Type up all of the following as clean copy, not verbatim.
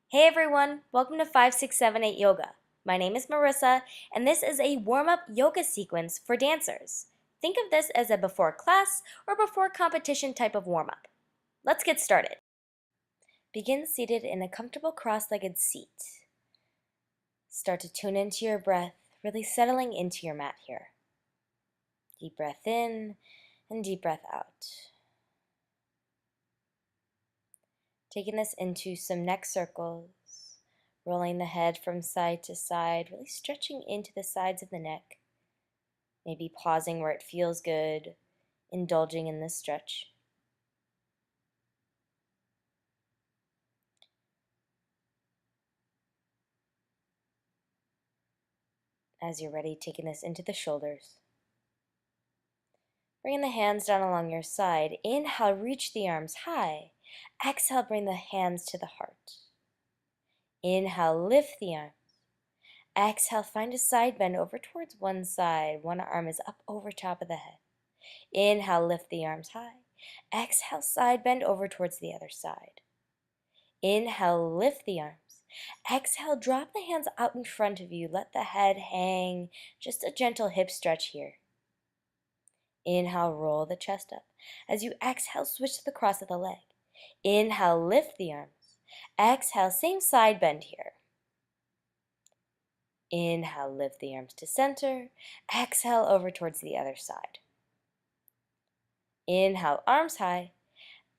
Hey everyone, welcome to 5678 Yoga. My name is Marissa, and this is a warm-up yoga sequence for dancers. Think of this as a before class or before competition type of warm-up. Let's get started. Begin seated in a comfortable cross-legged seat. Start to tune into your breath, really settling into your mat here. Deep breath in and deep breath out. Taking this into some neck circles. Rolling the head from side to side, really stretching into the sides of the neck. Maybe pausing where it feels good, indulging in this stretch. As you're ready, taking this into the shoulders. Bringing the hands down along your side. Inhale, reach the arms high. Exhale, bring the hands to the heart. Inhale, lift the arms. Exhale, find a side bend over towards one side. One arm is up over top of the head. Inhale, lift the arms high. Exhale, side bend over towards the other side. Inhale, lift the arms. Exhale, drop the hands out in front of you. Let the head hang. Just a gentle hip stretch here. Inhale, roll the chest up. As you exhale, switch to the cross of the leg. Inhale, lift the arms. Exhale, same side bend here. Inhale, lift the arms to center. Exhale, over towards the other side. Inhale, arms high.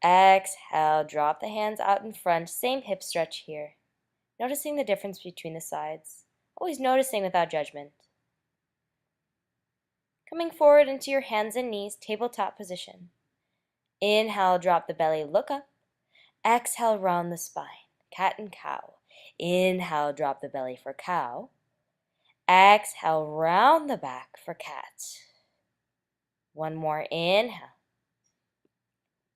Exhale, drop the hands out in front. Same hip stretch here. Noticing the difference between the sides. Always noticing without judgment. Coming forward into your hands and knees, tabletop position. Inhale, drop the belly, look up. Exhale, round the spine, cat and cow. Inhale, drop the belly for cow. Exhale, round the back for cat. One more, inhale.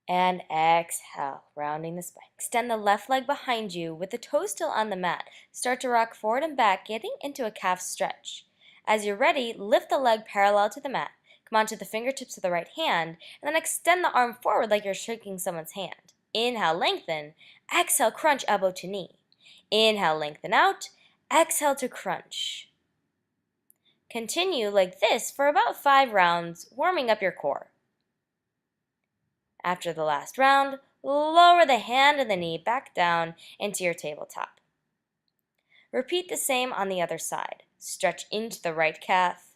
And exhale, rounding the spine. Extend the left leg behind you with the toes still on the mat. Start to rock forward and back, getting into a calf stretch. As you're ready, lift the leg parallel to the mat. Come onto the fingertips of the right hand, and then extend the arm forward like you're shaking someone's hand. Inhale, lengthen. Exhale, crunch elbow to knee. Inhale, lengthen out. Exhale to crunch. Continue like this for about 5 rounds, warming up your core. After the last round, lower the hand and the knee back down into your tabletop. Repeat the same on the other side. Stretch into the right calf.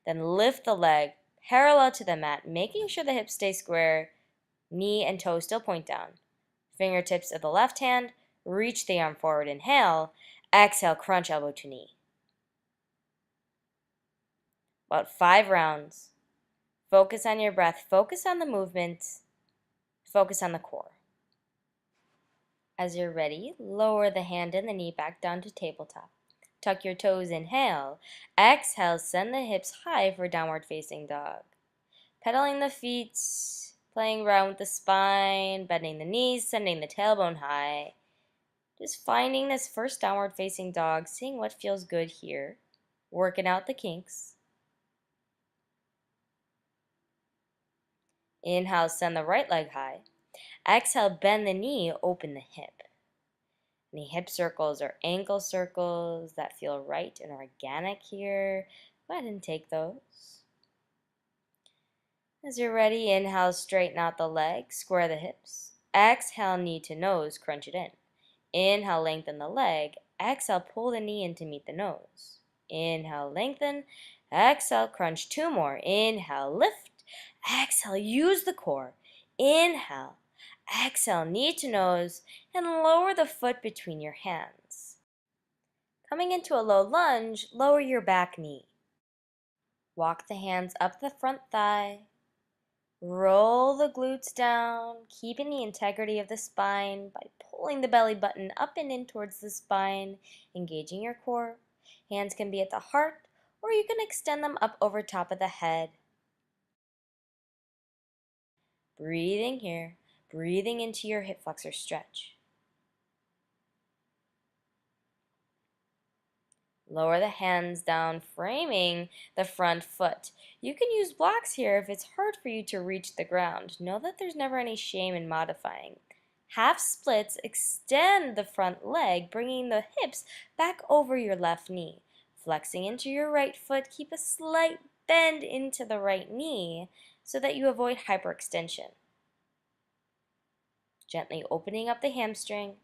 Then lift the leg parallel to the mat, making sure the hips stay square, knee and toe still point down. Fingertips of the left hand, reach the arm forward, inhale. Exhale, crunch elbow to knee. About 5 rounds. Focus on your breath, focus on the movement, focus on the core. As you're ready, lower the hand and the knee back down to tabletop. Tuck your toes, inhale. Exhale, send the hips high for downward facing dog. Pedaling the feet, playing around with the spine, bending the knees, sending the tailbone high. Just finding this first downward facing dog, seeing what feels good here. Working out the kinks. Inhale, send the right leg high. Exhale, bend the knee, open the hip. Any hip circles or ankle circles that feel right and organic here, go ahead and take those. As you're ready, inhale, straighten out the legs, square the hips. Exhale, knee to nose, crunch it in. Inhale, lengthen the leg. Exhale, pull the knee in to meet the nose. Inhale, lengthen. Exhale, crunch 2 more. Inhale, lift. Exhale, use the core. Inhale. Exhale, knee to nose, and lower the foot between your hands. Coming into a low lunge, lower your back knee. Walk the hands up the front thigh. Roll the glutes down, keeping the integrity of the spine by pulling the belly button up and in towards the spine, engaging your core. Hands can be at the heart, or you can extend them up over top of the head. Breathing here, breathing into your hip flexor stretch. Lower the hands down, framing the front foot. You can use blocks here if it's hard for you to reach the ground. Know that there's never any shame in modifying. Half splits, extend the front leg, bringing the hips back over your left knee. Flexing into your right foot, keep a slight bend into the right knee so that you avoid hyperextension. Gently opening up the hamstring.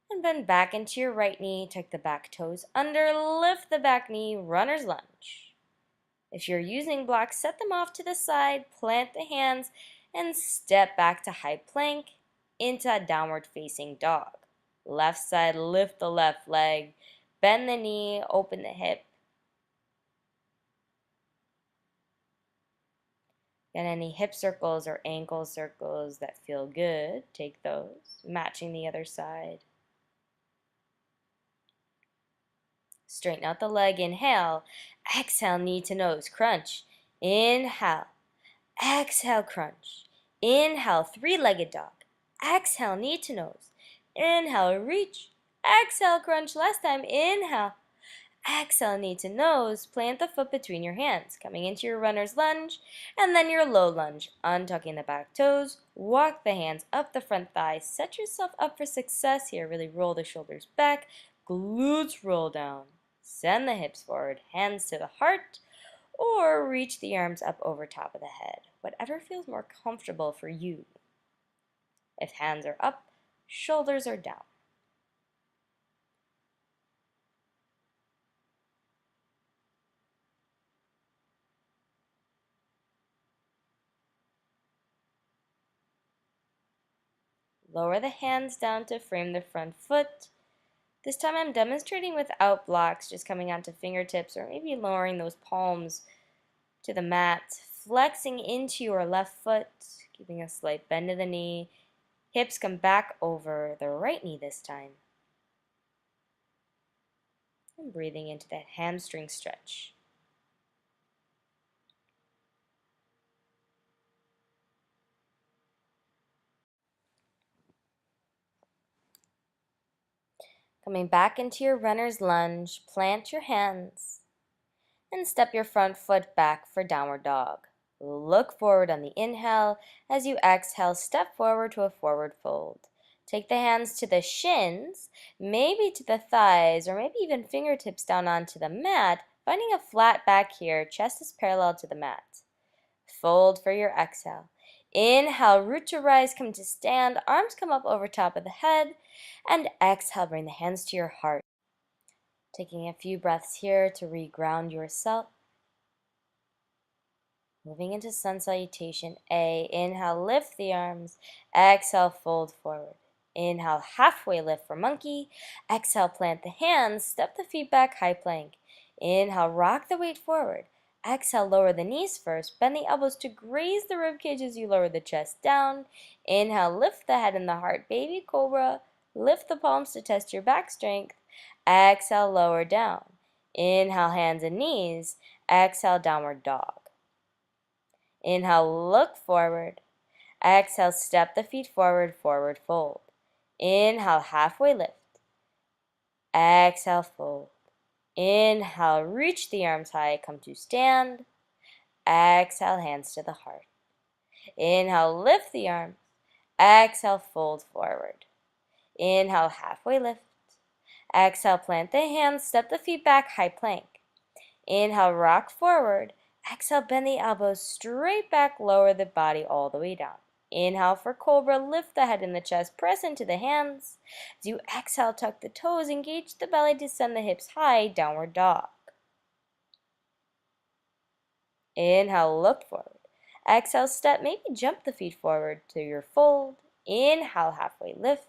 And bend back into your right knee, tuck the back toes under, lift the back knee, runner's lunge. If you're using blocks, set them off to the side, plant the hands, and step back to high plank into a downward facing dog. Left side, lift the left leg, bend the knee, open the hip. Get any hip circles or ankle circles that feel good, take those, matching the other side. Straighten out the leg, inhale. Exhale, knee to nose, crunch. Inhale. Exhale, crunch. Inhale, three-legged dog. Exhale, knee to nose. Inhale, reach. Exhale, crunch. Last time, inhale. Exhale, knee to nose. Plant the foot between your hands, coming into your runner's lunge, and then your low lunge. Untucking the back toes. Walk the hands up the front thighs. Set yourself up for success here. Really roll the shoulders back. Glutes roll down. Send the hips forward, hands to the heart, or reach the arms up over top of the head. Whatever feels more comfortable for you. If hands are up, shoulders are down. Lower the hands down to frame the front foot. This time I'm demonstrating without blocks, just coming onto fingertips or maybe lowering those palms to the mat. Flexing into your left foot, keeping a slight bend of the knee. Hips come back over the right knee this time. And breathing into that hamstring stretch. Coming back into your runner's lunge, plant your hands and step your front foot back for downward dog. Look forward on the inhale. As you exhale, step forward to a forward fold. Take the hands to the shins, maybe to the thighs, or maybe even fingertips down onto the mat, finding a flat back here, chest is parallel to the mat. Fold for your exhale. Inhale, root to rise, come to stand, arms come up over top of the head, and exhale, bring the hands to your heart. Taking a few breaths here to reground yourself. Moving into sun salutation A. Inhale, lift the arms. Exhale, fold forward. Inhale, halfway lift for monkey. Exhale, plant the hands. Step the feet back, high plank. Inhale, rock the weight forward. Exhale, lower the knees first. Bend the elbows to graze the rib cage as you lower the chest down. Inhale, lift the head and the heart. Baby cobra. Lift the palms to test your back strength. Exhale, lower down. Inhale, hands and knees. Exhale, downward dog. Inhale, look forward. Exhale, step the feet forward, forward fold. Inhale, halfway lift. Exhale, fold. Inhale, reach the arms high, come to stand. Exhale, hands to the heart. Inhale, lift the arms. Exhale, fold forward. Inhale, halfway lift. Exhale, plant the hands, step the feet back, high plank. Inhale, rock forward. Exhale, bend the elbows straight back, lower the body all the way down. Inhale for cobra, lift the head and the chest, press into the hands. As you exhale, tuck the toes, engage the belly, descend the hips high, downward dog. Inhale, look forward. Exhale, step, maybe jump the feet forward to your fold. Inhale, halfway lift.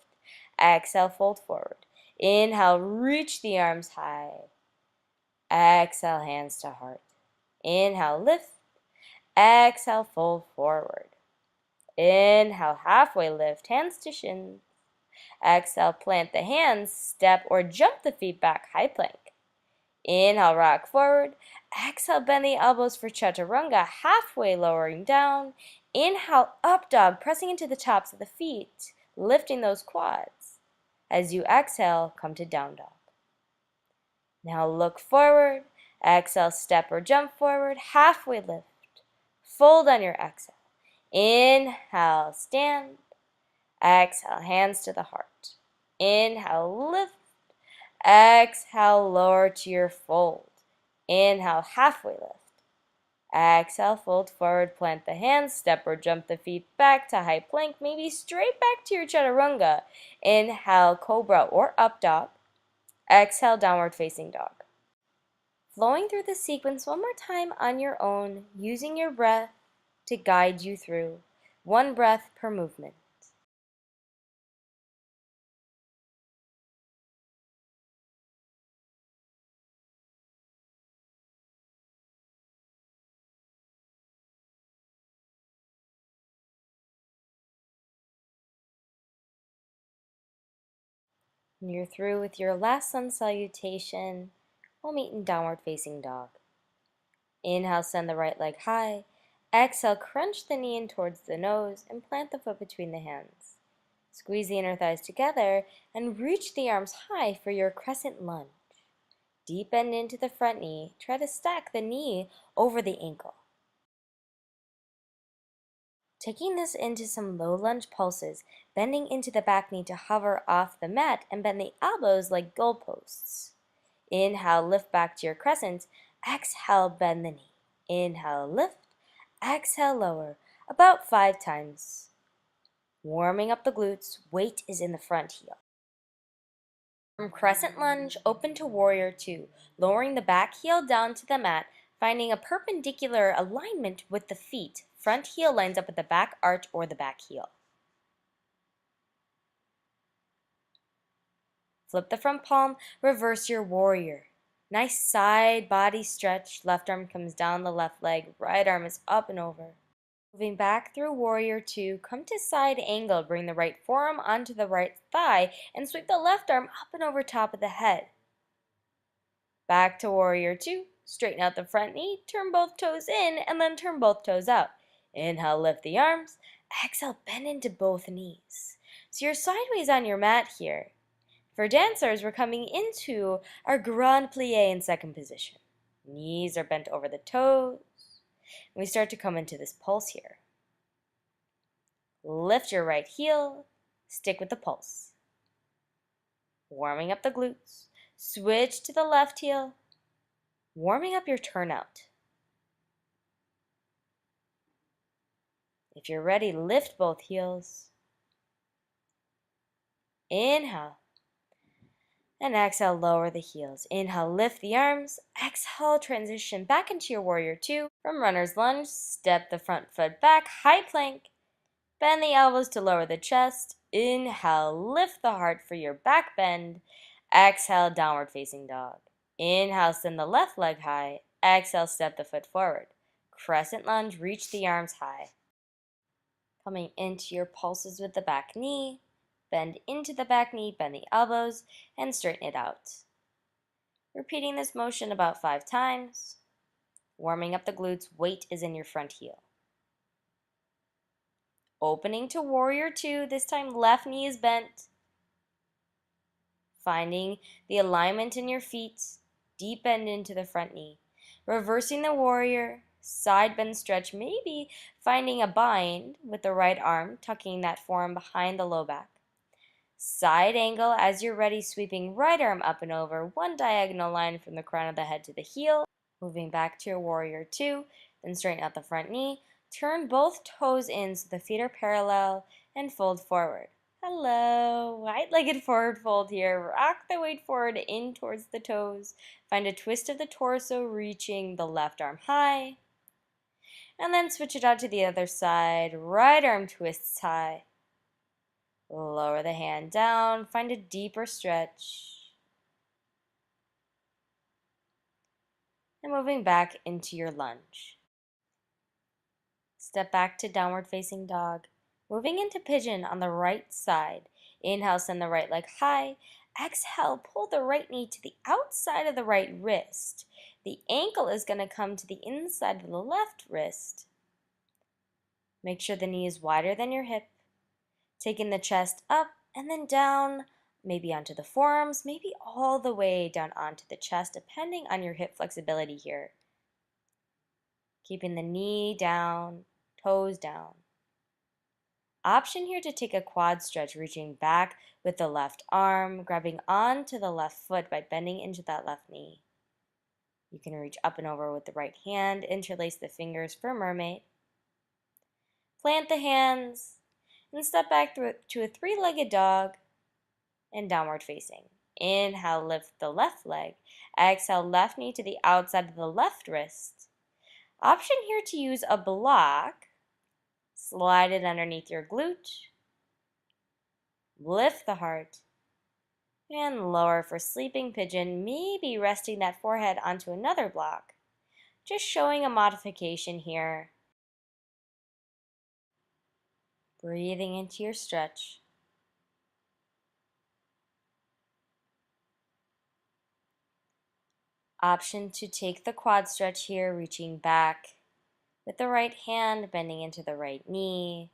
Exhale, fold forward. Inhale, reach the arms high. Exhale, hands to heart. Inhale, lift. Exhale, fold forward. Inhale, halfway lift, hands to shins. Exhale, plant the hands, step or jump the feet back, high plank. Inhale, rock forward. Exhale, bend the elbows for chaturanga, halfway lowering down. Inhale, up dog, pressing into the tops of the feet, lifting those quads. As you exhale, come to down dog. Now look forward. Exhale, step or jump forward, halfway lift. Fold on your exhale. Inhale, stand. Exhale, hands to the heart. Inhale, lift. Exhale, lower to your fold. Inhale, halfway lift. Exhale, fold forward, plant the hands, step or jump the feet back to high plank, maybe straight back to your chaturanga. Inhale, cobra or up dog. Exhale, downward facing dog. Flowing through the sequence one more time on your own, using your breath to guide you through. One breath per movement. When you're through with your last sun salutation, we'll meet in downward facing dog. Inhale, send the right leg high. Exhale, crunch the knee in towards the nose and plant the foot between the hands. Squeeze the inner thighs together and reach the arms high for your crescent lunge. Deep bend into the front knee. Try to stack the knee over the ankle. Taking this into some low lunge pulses, bending into the back knee to hover off the mat and bend the elbows like goalposts. Inhale, lift back to your crescent. Exhale, bend the knee. Inhale, lift. Exhale, lower, about 5 times. Warming up the glutes, weight is in the front heel. From crescent lunge, open to warrior 2, lowering the back heel down to the mat, finding a perpendicular alignment with the feet. Front heel lines up with the back arch or the back heel. Flip the front palm, reverse your warrior. Nice side body stretch. Left arm comes down the left leg, right arm is up and over. Moving back through warrior 2, come to side angle. Bring the right forearm onto the right thigh and sweep the left arm up and over top of the head. Back to warrior 2, straighten out the front knee, turn both toes in and then turn both toes out. Inhale, lift the arms. Exhale, bend into both knees. So you're sideways on your mat here. For dancers, we're coming into our grand plie in second position. Knees are bent over the toes. And we start to come into this pulse here. Lift your right heel, stick with the pulse. Warming up the glutes. Switch to the left heel, warming up your turnout. If you're ready, lift both heels. Inhale. And exhale, lower the heels. Inhale, lift the arms. Exhale, transition back into your warrior 2. From runner's lunge, step the front foot back, high plank. Bend the elbows to lower the chest. Inhale, lift the heart for your back bend. Exhale, downward facing dog. Inhale, send the left leg high. Exhale, step the foot forward. Crescent lunge, reach the arms high. Coming into your pulses with the back knee. Bend into the back knee, bend the elbows, and straighten it out. Repeating this motion about 5 times. Warming up the glutes, weight is in your front heel. Opening to warrior 2, this time left knee is bent. Finding the alignment in your feet, deep bend into the front knee. Reversing the warrior, side bend stretch, maybe finding a bind with the right arm, tucking that forearm behind the low back. Side angle as you're ready, sweeping right arm up and over, one diagonal line from the crown of the head to the heel. Moving back to your warrior 2, then straighten out the front knee. Turn both toes in so the feet are parallel and fold forward. Hello, wide-legged forward fold here. Rock the weight forward in towards the toes. Find a twist of the torso, reaching the left arm high. And then switch it out to the other side. Right arm twists high. Lower the hand down. Find a deeper stretch. And moving back into your lunge. Step back to downward facing dog. Moving into pigeon on the right side. Inhale, send the right leg high. Exhale, pull the right knee to the outside of the right wrist. The ankle is going to come to the inside of the left wrist. Make sure the knee is wider than your hip. Taking the chest up and then down, maybe onto the forearms, maybe all the way down onto the chest, depending on your hip flexibility here. Keeping the knee down, toes down. Option here to take a quad stretch, reaching back with the left arm, grabbing onto the left foot by bending into that left knee. You can reach up and over with the right hand, interlace the fingers for mermaid. Plant the hands and step back to a three-legged dog and downward facing. Inhale, lift the left leg. Exhale, left knee to the outside of the left wrist. Option here to use a block. Slide it underneath your glute. Lift the heart. And lower for sleeping pigeon, maybe resting that forehead onto another block. Just showing a modification here. Breathing into your stretch. Option to take the quad stretch here, reaching back with the right hand, bending into the right knee.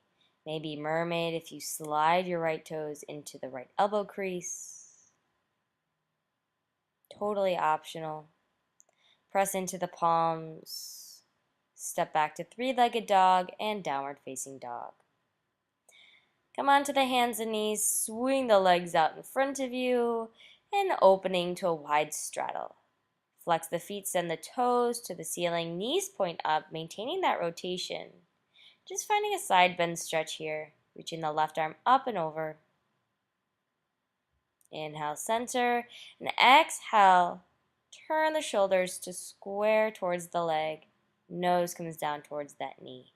Maybe mermaid if you slide your right toes into the right elbow crease. Totally optional. Press into the palms. Step back to three-legged dog and downward facing dog. Come onto the hands and knees, swing the legs out in front of you and opening to a wide straddle. Flex the feet, send the toes to the ceiling, knees point up, maintaining that rotation. Just finding a side bend stretch here, reaching the left arm up and over. Inhale, center, and exhale, turn the shoulders to square towards the leg. Nose comes down towards that knee.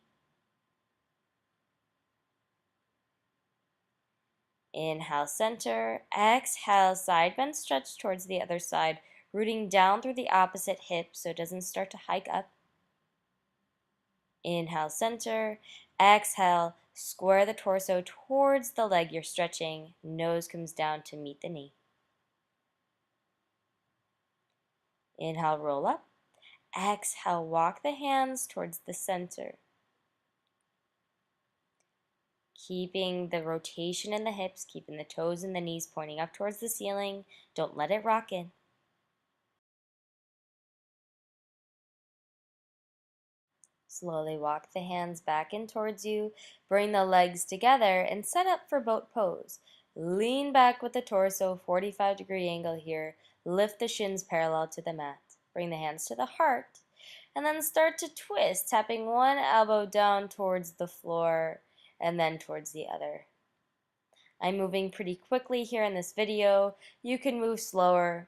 Inhale, center. Exhale, side bend stretch towards the other side, rooting down through the opposite hip so it doesn't start to hike up. Inhale, center. Exhale, square the torso towards the leg you're stretching. Nose comes down to meet the knee. Inhale, roll up. Exhale, walk the hands towards the center. Keeping the rotation in the hips, keeping the toes and the knees pointing up towards the ceiling. Don't let it rock in. Slowly walk the hands back in towards you. Bring the legs together and set up for boat pose. Lean back with the torso, 45-degree angle here. Lift the shins parallel to the mat. Bring the hands to the heart. And then start to twist, tapping one elbow down towards the floor and then towards the other. I'm moving pretty quickly here in this video. You can move slower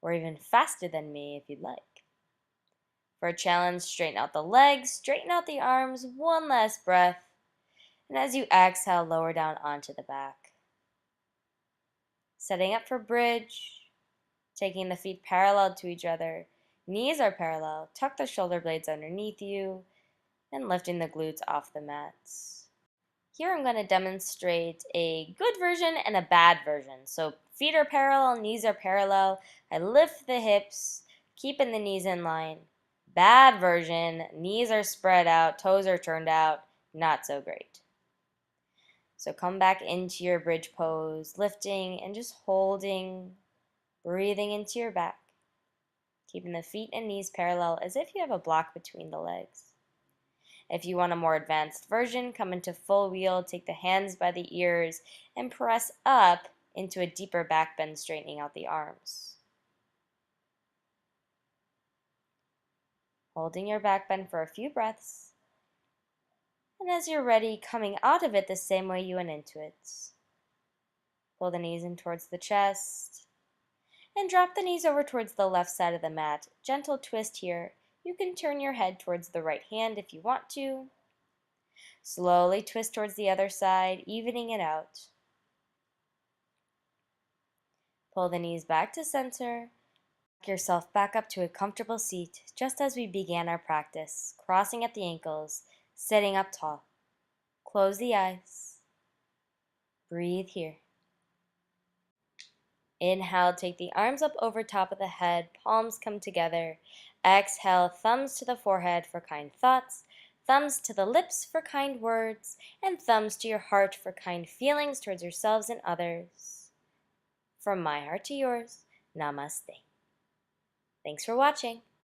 or even faster than me if you'd like. For a challenge, straighten out the legs, straighten out the arms, one last breath. And as you exhale, lower down onto the back. Setting up for bridge, taking the feet parallel to each other. Knees are parallel, tuck the shoulder blades underneath you, and lifting the glutes off the mats. Here I'm going to demonstrate a good version and a bad version. So feet are parallel, knees are parallel. I lift the hips, keeping the knees in line. Bad version, knees are spread out, toes are turned out, not so great. So come back into your bridge pose, lifting and just holding, breathing into your back. Keeping the feet and knees parallel as if you have a block between the legs. If you want a more advanced version, come into full wheel, take the hands by the ears, and press up into a deeper back bend, straightening out the arms. Holding your back bend for a few breaths. And as you're ready, coming out of it the same way you went into it. Pull the knees in towards the chest. And drop the knees over towards the left side of the mat. Gentle twist here. You can turn your head towards the right hand if you want to. Slowly twist towards the other side, evening it out. Pull the knees back to center. Back yourself back up to a comfortable seat, just as we began our practice, crossing at the ankles, sitting up tall. Close the eyes. Breathe here. Inhale, take the arms up over top of the head, palms come together. Exhale, thumbs to the forehead for kind thoughts, thumbs to the lips for kind words, and thumbs to your heart for kind feelings towards yourselves and others. From my heart to yours, Namaste. Thanks for watching.